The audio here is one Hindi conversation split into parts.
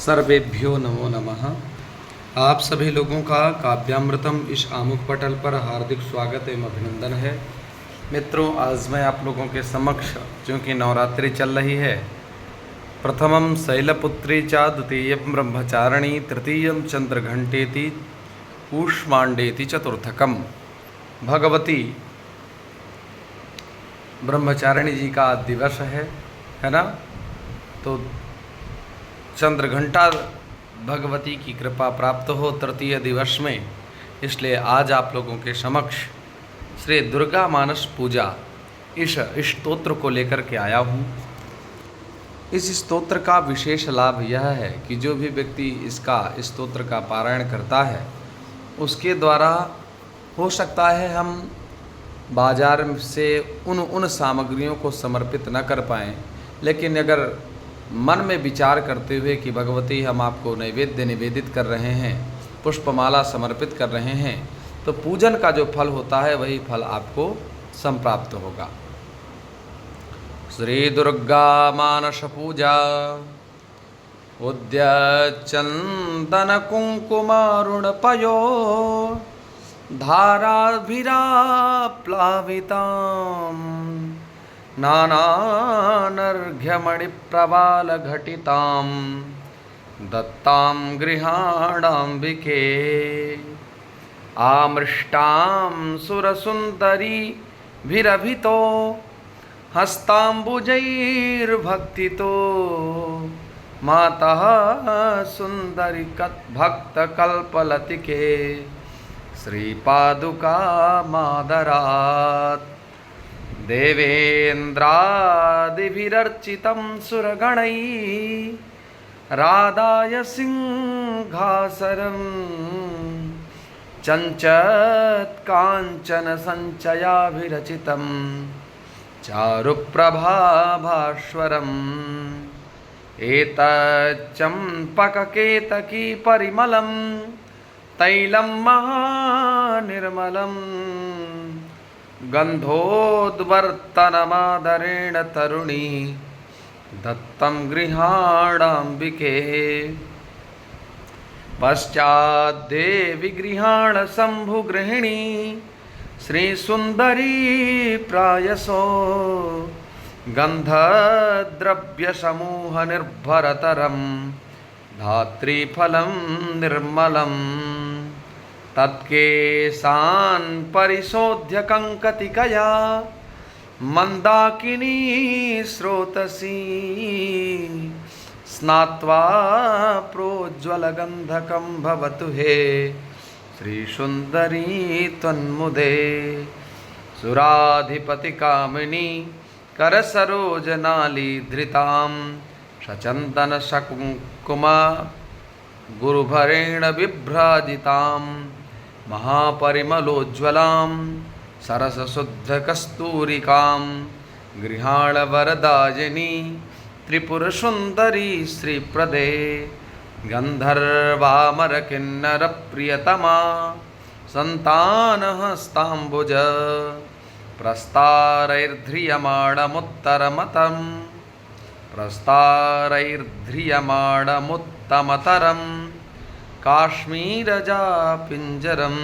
सर्वेभ्यो नमो नमः। आप सभी लोगों का काव्यामृतम इस आमुख पटल पर हार्दिक स्वागत एवं अभिनंदन है। मित्रों, आज मैं आप लोगों के समक्ष, चूँकि नवरात्रि चल रही है, प्रथमम शैलपुत्री च द्वितीयम ब्रह्मचारिणी तृतीयम चंद्रघंटेति कूष्मांडेति चतुर्थकम, भगवती ब्रह्मचारिणी जी का आज दिवस है ना। तो चंद्रघंटा भगवती की कृपा प्राप्त हो तृतीय दिवस में, इसलिए आज आप लोगों के समक्ष श्री दुर्गा मानस पूजा इस स्तोत्र को लेकर के आया हूँ। इस स्तोत्र का विशेष लाभ यह है कि जो भी व्यक्ति इसका स्तोत्र का पारायण करता है, उसके द्वारा हो सकता है हम बाजार से उन सामग्रियों को समर्पित न कर पाएँ, लेकिन अगर मन में विचार करते हुए कि भगवती हम आपको नैवेद्य निवेदित कर रहे हैं, पुष्पमाला समर्पित कर रहे हैं, तो पूजन का जो फल होता है वही फल आपको संप्राप्त होगा। श्री दुर्गा मानस पूजा उद्य चंदन कुंकुमारुण पयो धाराभिराप्लाविताम् नानानर्घ्यमणिप्रवालघटितां दत्तां गृहाणाम्बिके आमृष्टां सुरसुन्दरीभिरभितो हस्ताम्बुजैर्भक्तितो मातः सुन्दरी भक्तकल्पलतिके श्रीपादुका मादरात् देवेन्द्रादिभिरर्चितं सुरगणैः राधाय सिंहासनं चञ्चत्काञ्चन सञ्चयाभिरचितं चारुप्रभाभास्वरम् एतच्चम्पककेतकी परिमलं तैलं महानिर्मलम् गन्धोद्वर्तनमादरेण तरुणी दत्तं गृहाणाम्बिके पश्चाद्देवि गृहाण शम्भुगृहिणी श्रीसुन्दरी प्रायसो गन्धद्रव्यसमूहनिर्भरतरं धात्रीफलं निर्मलम् तत्केशान् परिशोध्य कङ्कतिकया मन्दाकिनी स्रोतसी स्नात्वा प्रोज्ज्वलगन्धकं भवतु हे श्रीसुन्दरी त्वन्मुदे सुराधिपतिकामिनी करसरोजनालीधृतां सचन्दनसकुङ्कुमा गुरुभरेण बिभ्राजितां महापरिमलोज्ज्वलां सरसशुद्धकस्तूरिकां गृहाणवरदायिनी त्रिपुरसुन्दरी श्रीप्रदे गन्धर्वामरकिन्नरप्रियतमा सन्तानहस्ताम्बुज प्रस्तारैर्ध्रियमाणमुत्तमतरं काश्मीरजापिञ्जरं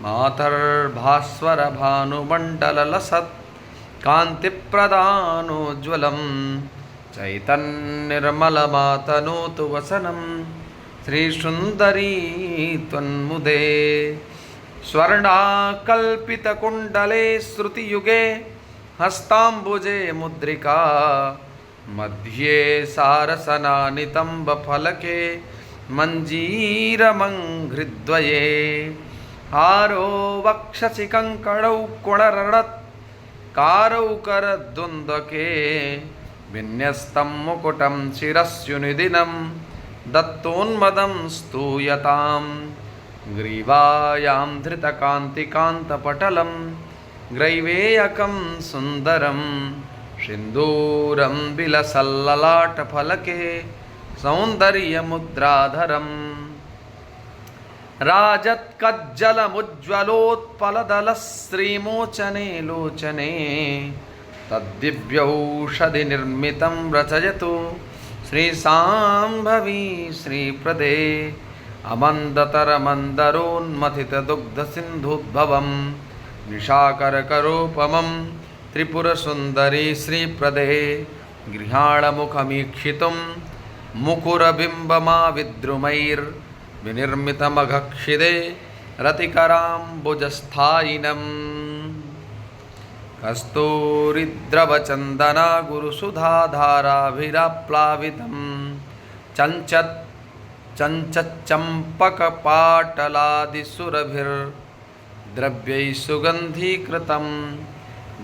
मातर्भास्वरभानुमण्डललसत् कान्तिप्रदानोज्ज्वलं चैतन्यनिर्मलमातनोतु वसनं श्रीसुन्दरी त्वन्मुदे स्वर्णाकल्पितकुण्डले श्रुतियुगे हस्ताम्बुजे मुद्रिका मध्ये सारसनानितम्बफलके मञ्जीरमङ्घ्रिद्वये हारो वक्षसि कङ्कणौ कुणररत्कारौ करद्वन्द्वके विन्यस्तं मुकुटं शिरस्युनिदिनं दत्तोन्मदं स्तूयतां ग्रीवायां धृतकान्तिकान्तपटलं ग्रैवेयकं सुन्दरं सिन्दूरं विलसल्ललाटफलके सौन्दर्यमुद्राधरम् राजत्कज्जलमुज्ज्वलोत्पलदलश्रीमोचने लोचने तद्दिव्यौषधिनिर्मितं रचयतु श्रीशाम्भवी श्रीप्रदे अमन्दतरमन्दरोन्मथितदुग्धसिन्धुद्भवं निशाकरकरोपमं त्रिपुरसुन्दरी श्रीप्रदे गृहाणमुखमीक्षितुं मुकुरबिम्बमाविद्रुमैर्विनिर्मितमघक्षिदे रतिकराम्बुजस्थायिनम् कस्तूरिद्रवचन्दना गुरुसुधाधाराभिराप्लावितं चञ्चच्चम्पकपाटलादिसुरभिर्द्रव्यैः सुगन्धीकृतं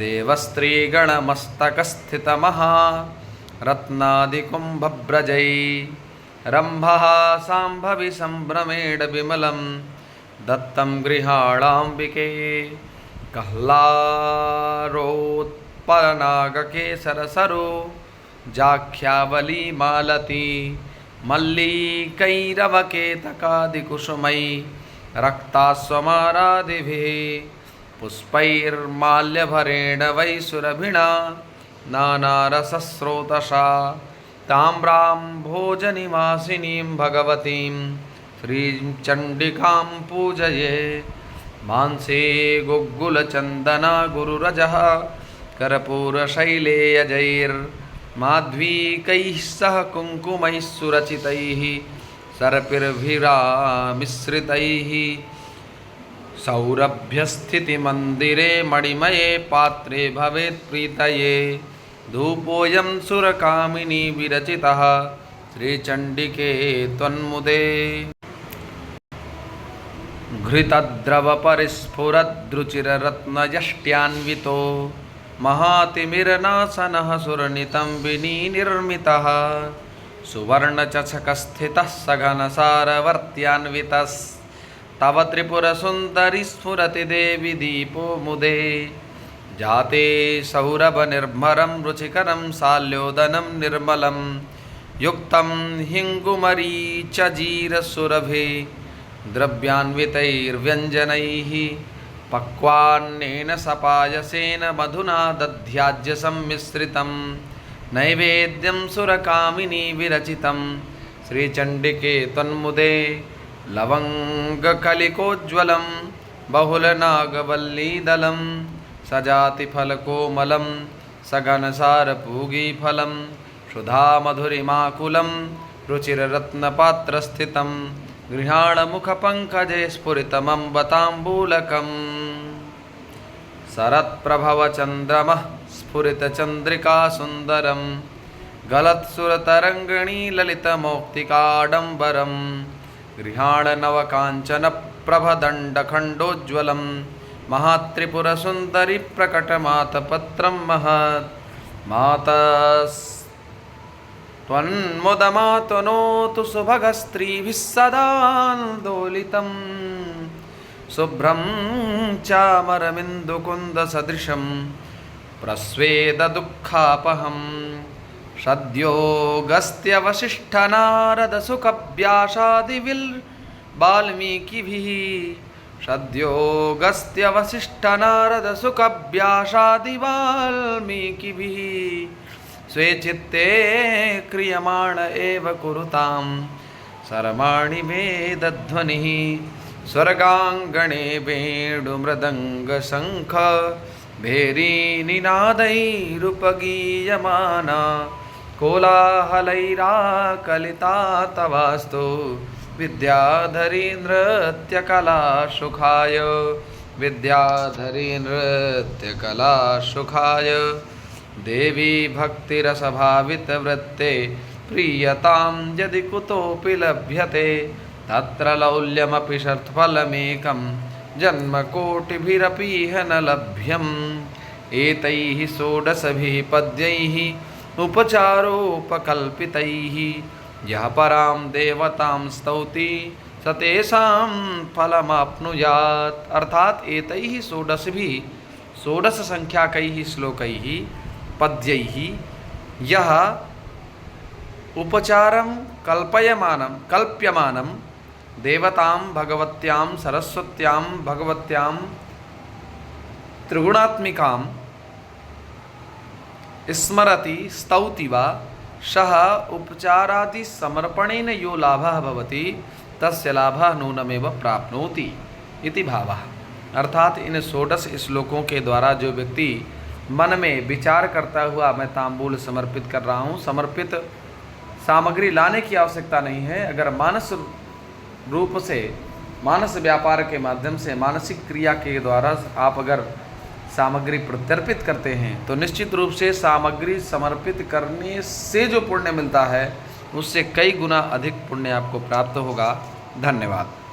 देवस्त्रीगणमस्तकस्थितमहारत्नादिकुम्भव्रजै रम्भः साम्भवि सम्भ्रमेण विमलं दत्तं गृहाणाम्बिके कह्लारोत्पलनागकेसरसरो जाख्यावली मालती मल्लीकैरवकेतकादिकुसुमै रक्तास्वमारादिभिः पुष्पैर्माल्यभरेण वैसुरभिणा नानारसस्रोतसा ताम्रां भोजनिवासिनीं भगवतीं श्रीं चण्डिकां पूजये मांसे गुग्गुलचन्दना गुरुरजः कर्पूरशैलेयजैर्माध्वीकैः सह कुङ्कुमैः सुरचितैः सर्पिर्भिरामिश्रितैः सौरभ्यस्थितिमन्दिरे मणिमये पात्रे भवेत् प्रीतये धूपोऽयं सुरकामिनी विरचितः श्रीचण्डिके त्वन्मुदे घृतद्रवपरिस्फुरद्रुचिररत्नयष्ट्यान्वितो महातिमिरनासनः सुरनितं विनिर्मितः सुवर्णचषकस्थितः सघनसारवर्त्यान्वितस्तव त्रिपुरसुन्दरी स्फुरति देवि दीपो मुदे जाते सौरभनिर्भरं रुचिकरं साल्योदनं निर्मलं युक्तं हिङ्गुमरीचजीरसुरभि द्रव्यान्वितैर्व्यञ्जनैः पक्वान्नेन सपायसेन मधुना दध्याज्यसम्मिश्रितं नैवेद्यं सुरकामिनी विरचितं श्रीचण्डिके त्वन्मुदे लवङ्गकलिकोज्ज्वलं बहुलनागवल्लीदलं सजातिफलकोमलं सघनसारपूगीफलं सुधामधुरिमाकुलं रुचिररत्नपात्रस्थितं गृहाणमुखपङ्कजे स्फुरितमम्बताम्बूलकम् शरत्प्रभवचन्द्रमः स्फुरितचन्द्रिका सुन्दरं गलत्सुरतरङ्गिणी ललितमौक्तिकाडम्बरं गृहाणनवकाञ्चनप्रभदण्डखण्डोज्ज्वलं महात्रिपुरसुन्दरी प्रकटमातपत्रं महत् त्वन्मुदमातनोतु सुभगस्त्रीभिः सदान्दोलितं शुभ्रं चामरमिन्दुकुन्दसदृशं प्रस्वेददुःखापहं सद्योगस्त्यवशिष्ठनारदसुखव्यासादिविल्बाल्मीकिभिः सद्योगस्त्यवशिष्ठनारदसुखव्यासादिवाल्मीकिभिः स्वे चित्ते क्रियमाण एव कुरुतां सर्वाणि वेदध्वनिः स्वर्गाङ्गणे वेणुमृदङ्गशङ्ख भेरीनिनादैरुपगीयमाना कोलाहलैराकलिता तवास्तु विद्याधरी नृत्यकलासुखाय विद्याधरी नृत्यकलासुखाय देवी भक्तिरसभावितवृत्ते प्रीयतां यदि कुतोऽपि लभ्यते तत्र लौल्यमपि षट्फलमेकं जन्मकोटिभिरपीह न लभ्यम् एतैः षोडशभिः पद्यैः उपचारोपकल्पितैः यः परां देवतां स्तौति स तेषां फलमाप्नुयात्। अर्थात एतैः षोडशभिः षोडश संख्याकैः श्लोकैः पद्यैः यः उपचारं कल्प्यमानं देवतां भगवत्यां सरस्वत्यां भगवत्यां त्रिगुणात्मिकां स्मरति स्तौति वा सह उपचारादि समर्पणेन यो लाभः भवति तस्य लाभः नूनमेव प्राप्नोति इति भावः। अर्थात इन 16 श्लोकों के द्वारा जो व्यक्ति मन में विचार करता हुआ मैं तांबूल समर्पित कर रहा हूँ, समर्पित सामग्री लाने की आवश्यकता नहीं है। अगर मानस रूप से, मानस व्यापार के माध्यम से, मानसिक क्रिया के द्वारा आप अगर सामग्री प्रत्यर्पित करते हैं तो निश्चित रूप से सामग्री समर्पित करने से जो पुण्य मिलता है उससे कई गुना अधिक पुण्य आपको प्राप्त होगा। धन्यवाद।